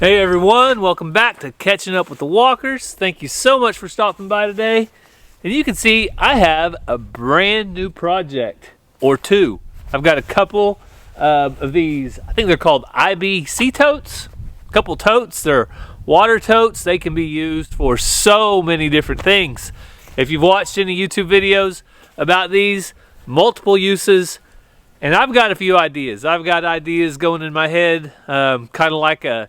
Hey everyone, welcome back to Catching Up with the Walkers. Thank you so much for stopping by today. And you can see I have a brand new project, or two. I've got a couple of these, I think they're called IBC totes. A couple totes, they're water totes. They can be used for so many different things. If you've watched any YouTube videos about these, multiple uses. And I've got a few ideas. I've got ideas going in my head, kind of like a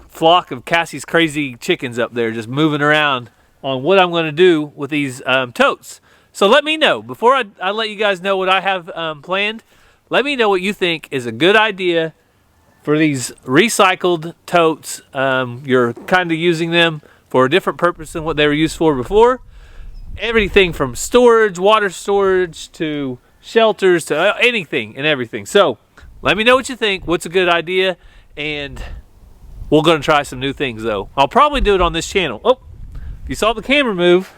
flock of Cassie's crazy chickens up there just moving around on what I'm going to do with these totes. So let me know, before I let you guys know what I have planned, let me know what you think is a good idea for these recycled totes. You're kind of using them for a different purpose than what they were used for before. Everything from storage, water storage, to shelters, to anything and everything. So let me know what you think, what's a good idea, and we're going to try some new things though. I'll probably do it on this channel. Oh, you saw the camera move.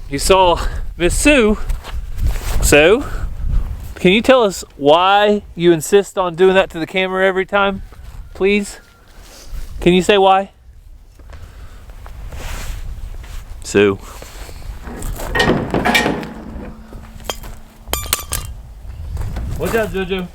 You saw Miss Sue. So, can you tell us why you insist on doing that to the camera every time? Please? Can you say why? Sue. Watch out, JoJo.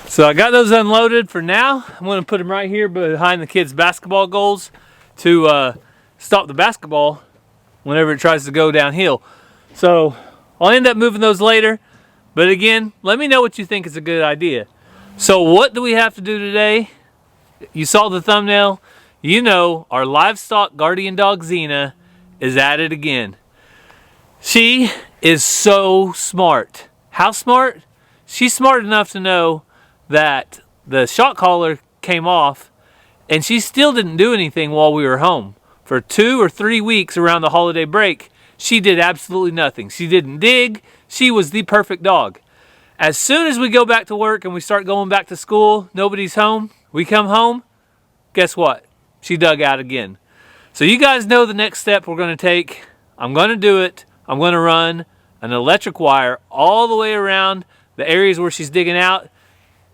So I got those unloaded for now. I'm going to put them right here behind the kids' basketball goals to stop the basketball whenever it tries to go downhill. So I'll end up moving those later. But again, let me know what you think is a good idea. So what do we have to do today? You saw the thumbnail. You know our livestock guardian dog Xena is at it again. She is so smart. How smart? She's smart enough to know that the shock collar came off and she still didn't do anything while we were home. For 2 or 3 weeks around the holiday break, she did absolutely nothing. She didn't dig. She was the perfect dog. As soon as we go back to work and we start going back to school, nobody's home, we come home, guess what? She dug out again. So you guys know the next step we're going to take. I'm going to do it. I'm going to run an electric wire all the way around the areas where she's digging out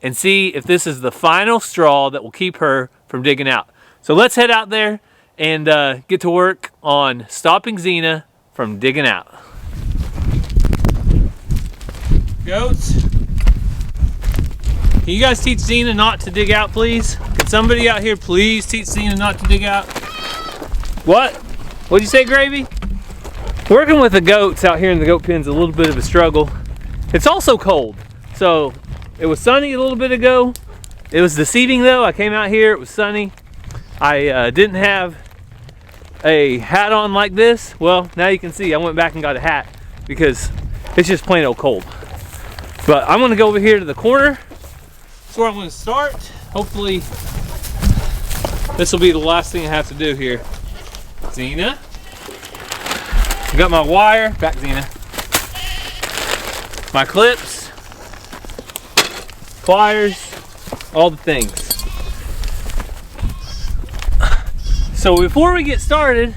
and see if this is the final straw that will keep her from digging out. So let's head out there and get to work on stopping Xena from digging out. Goats, can you guys teach Xena not to dig out, please? Can somebody out here please teach Xena not to dig out? What? What'd you say, Gravy? Working with the goats out here in the goat pen's a little bit of a struggle. It's also cold, so it was sunny a little bit ago. It was deceiving though. I came out here, it was sunny. I didn't have a hat on like this. Well, now you can see I went back and got a hat because it's just plain old cold. But I'm gonna go over here to the corner. That's where I'm gonna start. Hopefully this will be the last thing I have to do here. Xena. I got my wire, back Xena. My clips. Pliers, all the things. So before we get started,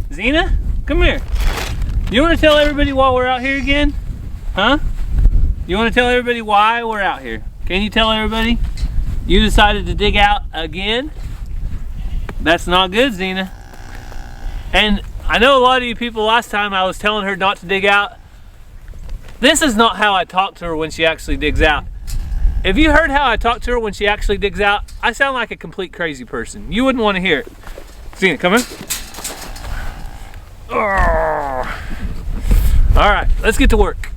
Xena, come here. You want to tell everybody why we're out here again? Huh? You want to tell everybody why we're out here? Can you tell everybody? You decided to dig out again? That's not good, Xena. And I know a lot of you people last time I was telling her not to dig out. This is not how I talk to her when she actually digs out. If you heard how I talk to her when she actually digs out, I sound like a complete crazy person. You wouldn't want to hear it. Xena, come in. All right, let's get to work.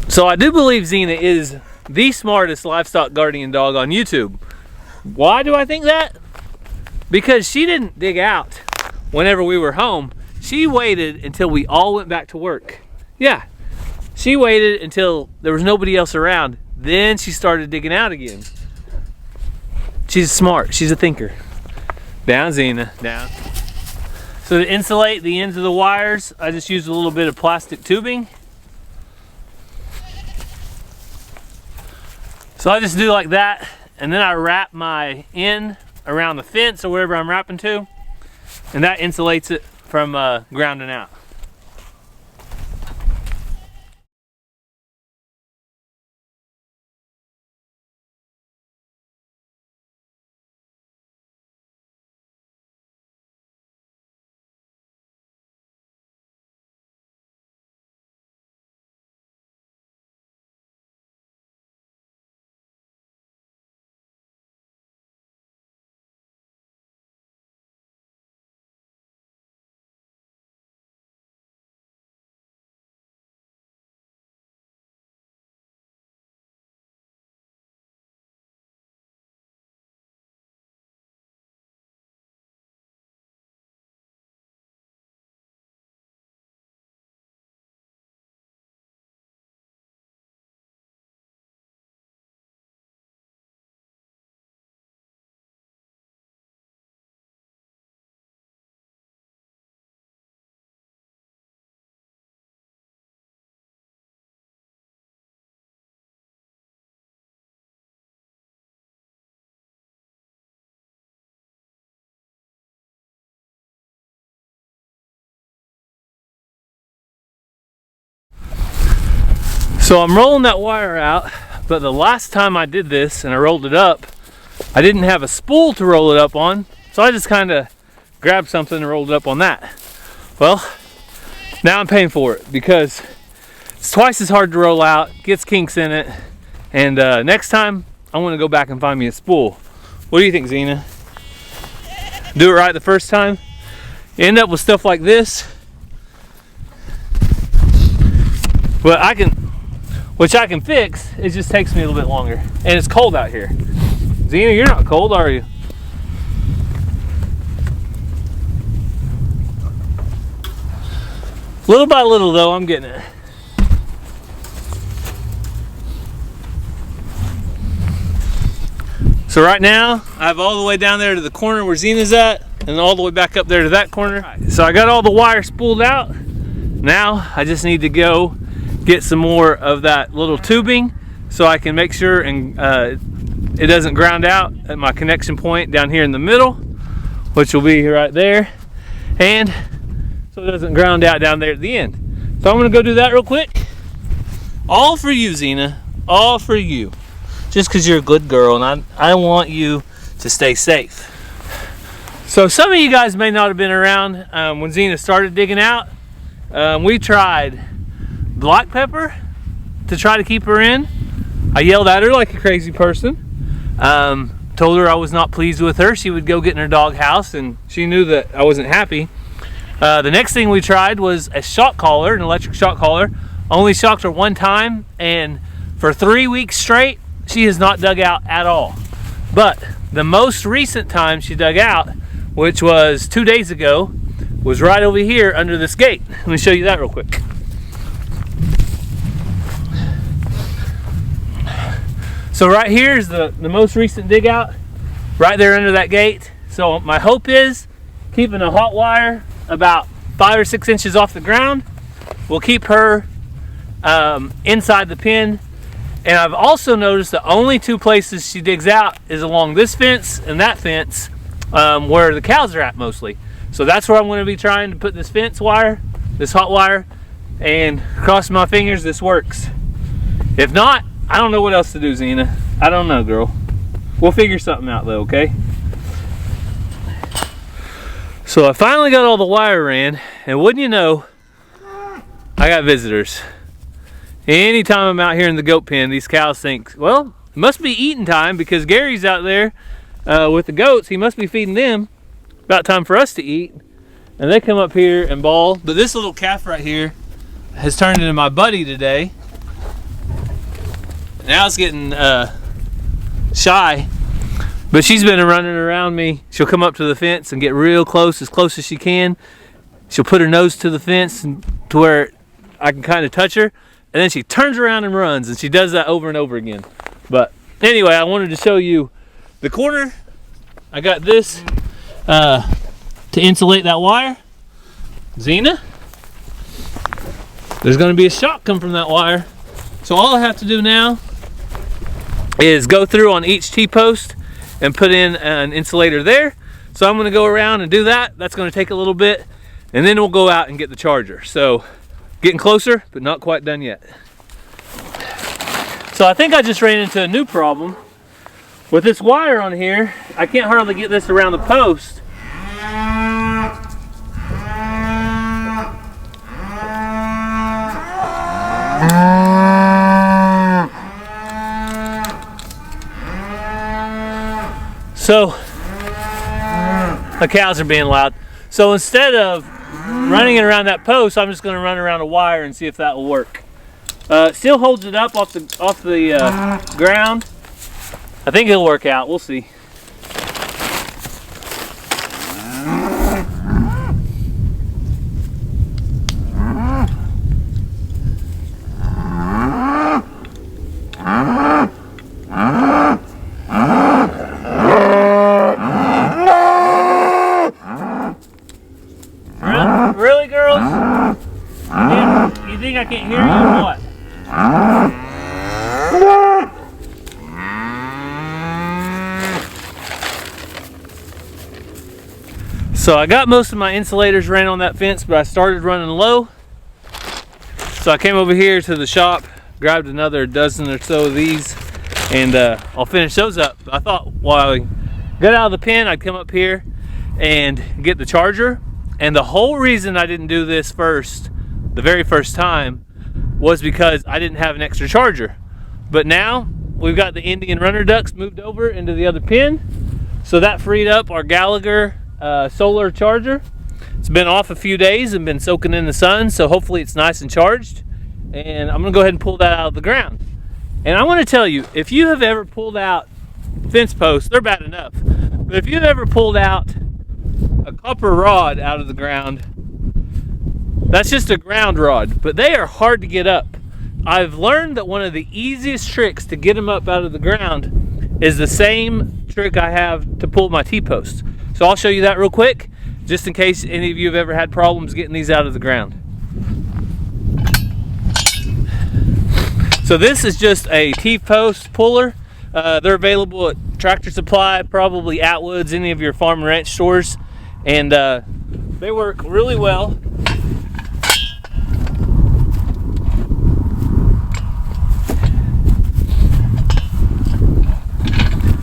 So I do believe Xena is the smartest livestock guardian dog on YouTube. Why do I think that? Because she didn't dig out whenever we were home. She waited until we all went back to work. Yeah, she waited until there was nobody else around. Then she started digging out again. She's smart, she's a thinker. Down, Xena, down. So to insulate the ends of the wires, I just used a little bit of plastic tubing. So I just do like that, and then I wrap my end around the fence or wherever I'm wrapping to, and that insulates it from grounding out. So I'm rolling that wire out, but the last time I did this and I rolled it up, I didn't have a spool to roll it up on, so I just kind of grabbed something and rolled it up on that. Well, now I'm paying for it because it's twice as hard to roll out, gets kinks in it, and next time I'm gonna go back and find me a spool. What do you think, Xena? Do it right the first time? You end up with stuff like this, but which I can fix. It just takes me a little bit longer, and it's cold out here. Xena, you're not cold, are you? Little by little though, I'm getting it. So right now, I have all the way down there to the corner where Xena's at, and all the way back up there to that corner. So I got all the wire spooled out. Now I just need to go get some more of that little tubing so I can make sure and it doesn't ground out at my connection point down here in the middle, which will be right there, and so it doesn't ground out down there at the end. So I'm gonna go do that real quick. All for you, Xena, all for you. Just because you're a good girl, and I want you to stay safe. So some of you guys may not have been around when Xena started digging out. We tried black pepper to try to keep her in. I yelled at her like a crazy person. Told her I was not pleased with her. She would go get in her dog house, and she knew that I wasn't happy. The next thing we tried was a shock collar, an electric shock collar. Only shocked her one time, and for 3 weeks straight, she has not dug out at all. But the most recent time she dug out, which was 2 days ago, was right over here under this gate. Let me show you that real quick. So right here is the most recent dig out, right there under that gate. So my hope is keeping a hot wire about 5 or 6 inches off the ground will keep her inside the pen. And I've also noticed the only 2 places she digs out is along this fence and that fence, where the cows are at mostly. So that's where I'm going to be trying to put this fence wire, this hot wire, and cross my fingers this works. If not, I don't know what else to do, Xena. I don't know, girl. We'll figure something out though, okay? So I finally got all the wire ran, and wouldn't you know, I got visitors. Anytime I'm out here in the goat pen, these cows think, well, it must be eating time because Gary's out there with the goats. He must be feeding them. About time for us to eat. And they come up here and bawl. But this little calf right here has turned into my buddy today. Now it's getting shy, but she's been running around me. She'll come up to the fence and get real close as she can. She'll put her nose to the fence and to where I can kind of touch her, and then she turns around and runs, and she does that over and over again. But anyway, I wanted to show you the corner. I got this to insulate that wire. Xena, there's going to be a shock come from that wire. So all I have to do now is go through on each T-post and put in an insulator there. So I'm going to go around and do that. That's going to take a little bit, and then we'll go out and get the charger. So getting closer, but not quite done yet. So I think I just ran into a new problem with this wire on here. I can't hardly get this around the post. So the cows are being loud. So instead of running it around that post, I'm just going to run around a wire and see if that will work. It still holds it up off the ground. I think it'll work out. We'll see. Really, girls? You think I can't hear you or what? So I got most of my insulators ran on that fence, but I started running low. So I came over here to the shop, grabbed another dozen or so of these, and I'll finish those up. I thought while I got out of the pen, I'd come up here and get the charger. And the whole reason I didn't do this the very first time, was because I didn't have an extra charger. But now we've got the Indian runner ducks moved over into the other pin, so that freed up our Gallagher solar charger. It's been off a few days and been soaking in the sun, so hopefully it's nice and charged. And I'm gonna go ahead and pull that out of the ground. And I want to tell you, if you have ever pulled out fence posts, they're bad enough, but if you've ever pulled out a copper rod out of the ground, that's just a ground rod, but they are hard to get up. I've learned that one of the easiest tricks to get them up out of the ground is the same trick I have to pull my T-posts. So I'll show you that real quick, just in case any of you have ever had problems getting these out of the ground. So this is just a T-post puller. They're available at Tractor Supply, probably Atwood's, any of your farm and ranch stores, and they work really well.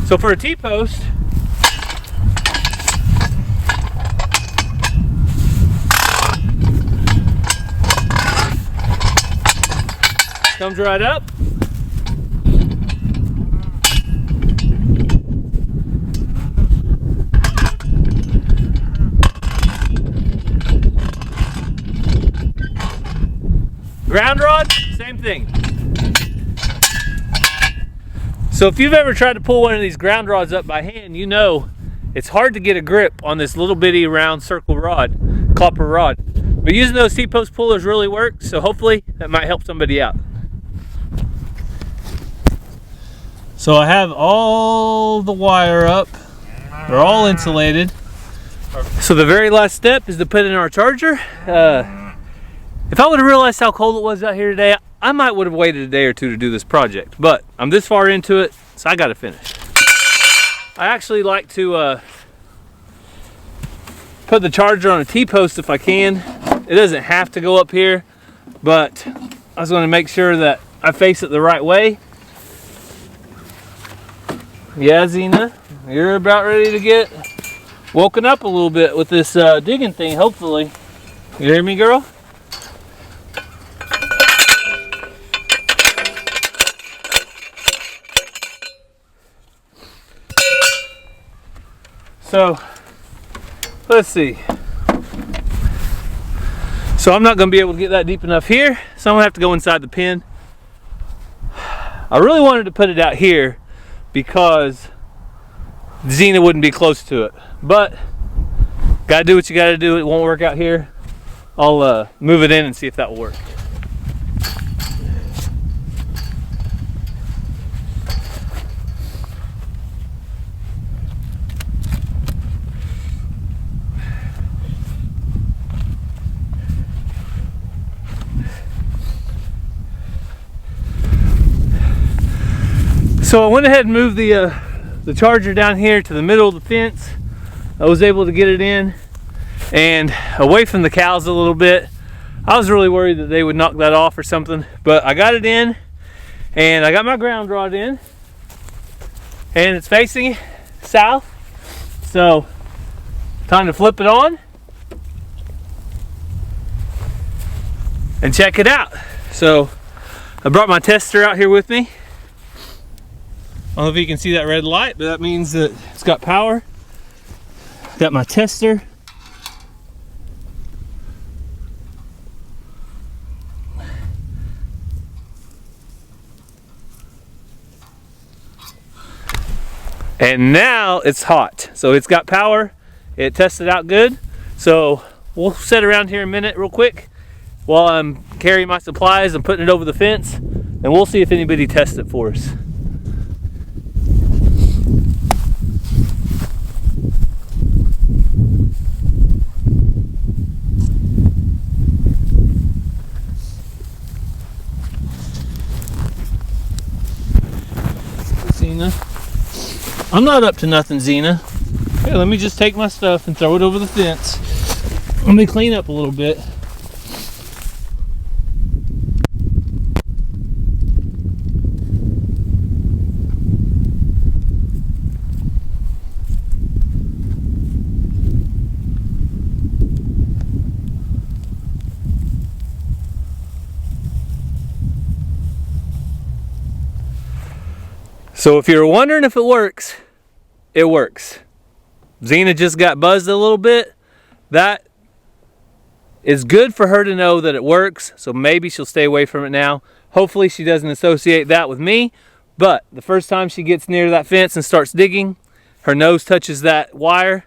So for a T-post, comes right up. Ground rod, same thing. So if you've ever tried to pull one of these ground rods up by hand, you know it's hard to get a grip on this little bitty round circle rod, copper rod. But using those T-post pullers really works, so hopefully that might help somebody out. So I have all the wire up. They're all insulated. So the very last step is to put in our charger. If I would have realized how cold it was out here today, I might would have waited a day or two to do this project, but I'm this far into it, so I got to finish. I actually like to put the charger on a T-post if I can. It doesn't have to go up here, but I was going to make sure that I face it the right way. Yeah, Xena, you're about ready to get woken up a little bit with this digging thing, hopefully. You hear me, girl? So, let's see. So I'm not going to be able to get that deep enough here, so I'm going to have to go inside the pen. I I really wanted to put it out here because Xena wouldn't be close to it, but gotta do what you gotta do. It won't work out here. I'll move it in and see if that will work. So I went ahead and moved the charger down here to the middle of the fence. I was able to get it in and away from the cows a little bit. I was really worried that they would knock that off or something, but I got it in and I got my ground rod in and it's facing south. So time to flip it on and check it out. So I brought my tester out here with me. I don't know if you can see that red light, but that means that it's got power. Got my tester. And now it's hot. So it's got power. It tested out good. So we'll sit around here a minute real quick while I'm carrying my supplies and putting it over the fence, and we'll see if anybody tests it for us. Xena. I'm not up to nothing, Xena. Hey, let me just take my stuff and throw it over the fence. Let me clean up a little bit. So if you're wondering if it works, it works. Xena just got buzzed a little bit. That is good for her to know that it works, so maybe she'll stay away from it now. Hopefully she doesn't associate that with me, but the first time she gets near that fence and starts digging, her nose touches that wire,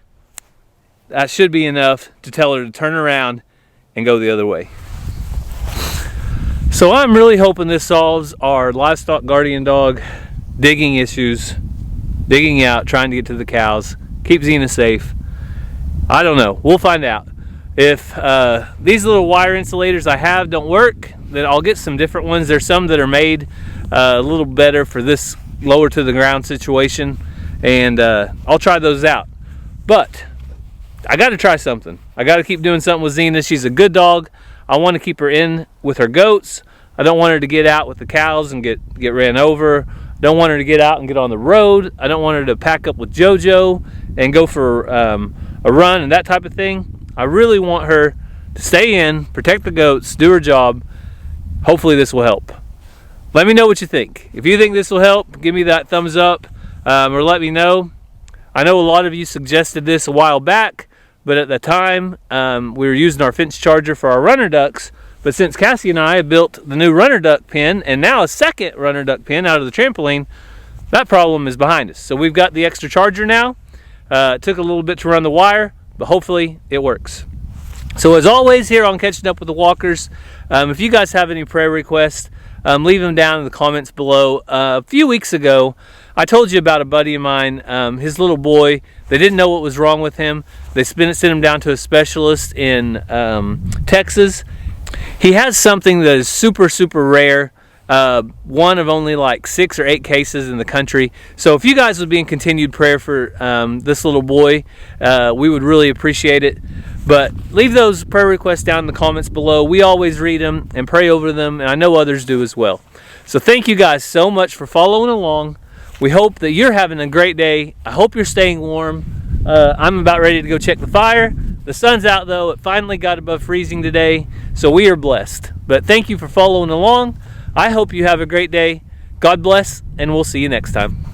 that should be enough to tell her to turn around and go the other way. So I'm really hoping this solves our livestock guardian dog digging issues, digging out, trying to get to the cows, keep Xena safe. I don't know, we'll find out. If these little wire insulators I have don't work, then I'll get some different ones. There's some that are made a little better for this lower to the ground situation, and I'll try those out. But I got to try something. I got to keep doing something with Xena. She's a good dog. I want to keep her in with her goats. I don't want her to get out with the cows and get ran over. Don't want her to get out and get on the road. I don't want her to pack up with JoJo and go for a run and that type of thing. I really want her to stay in, protect the goats, do her job. Hopefully this will help. Let me know what you think. If you think this will help, give me that thumbs up or let me know. I know a lot of you suggested this a while back, but at the time we were using our fence charger for our runner ducks. But since Cassie and I have built the new runner duck pen and now a second runner duck pen out of the trampoline, that problem is behind us. So we've got the extra charger now. It took a little bit to run the wire, but hopefully it works. So as always here on Catching Up with the Walkers, if you guys have any prayer requests, leave them down in the comments below. A few weeks ago, I told you about a buddy of mine, his little boy. They didn't know what was wrong with him. They sent him down to a specialist in Texas. He has something that is super, super rare. One of only like 6 or 8 cases in the country. So if you guys would be in continued prayer for this little boy, we would really appreciate it. But leave those prayer requests down in the comments below. We always read them and pray over them, and I know others do as well. So thank you guys so much for following along. We hope that you're having a great day. I hope you're staying warm. I'm about ready to go check the fire. The sun's out though. It finally got above freezing today, so we are blessed. But thank you for following along. I hope you have a great day. God bless, and we'll see you next time.